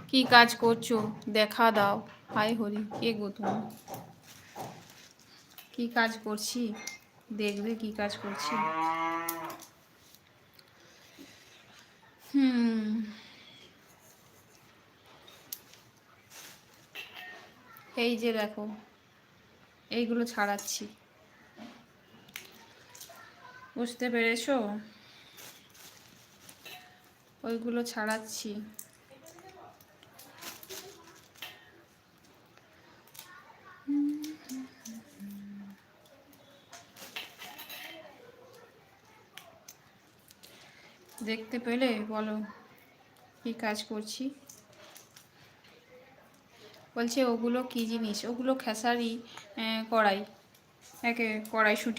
কি কাজ করছো দেখা দাও। হাই হরি, কে গো তুমি? কি কাজ করছি দেখবে, কি কাজ করছি। এই যে দেখো, এইগুলো ছাড়াচ্ছি, বুঝতে পেরেছো? ওইগুলো ছাড়াচ্ছি। দেখতে পেলে বলো কি কাজ করছি? বলছে ওগুলো কি জিনিস? ওগুলো খেসারি কড়াই, একে কড়াইশুঁটি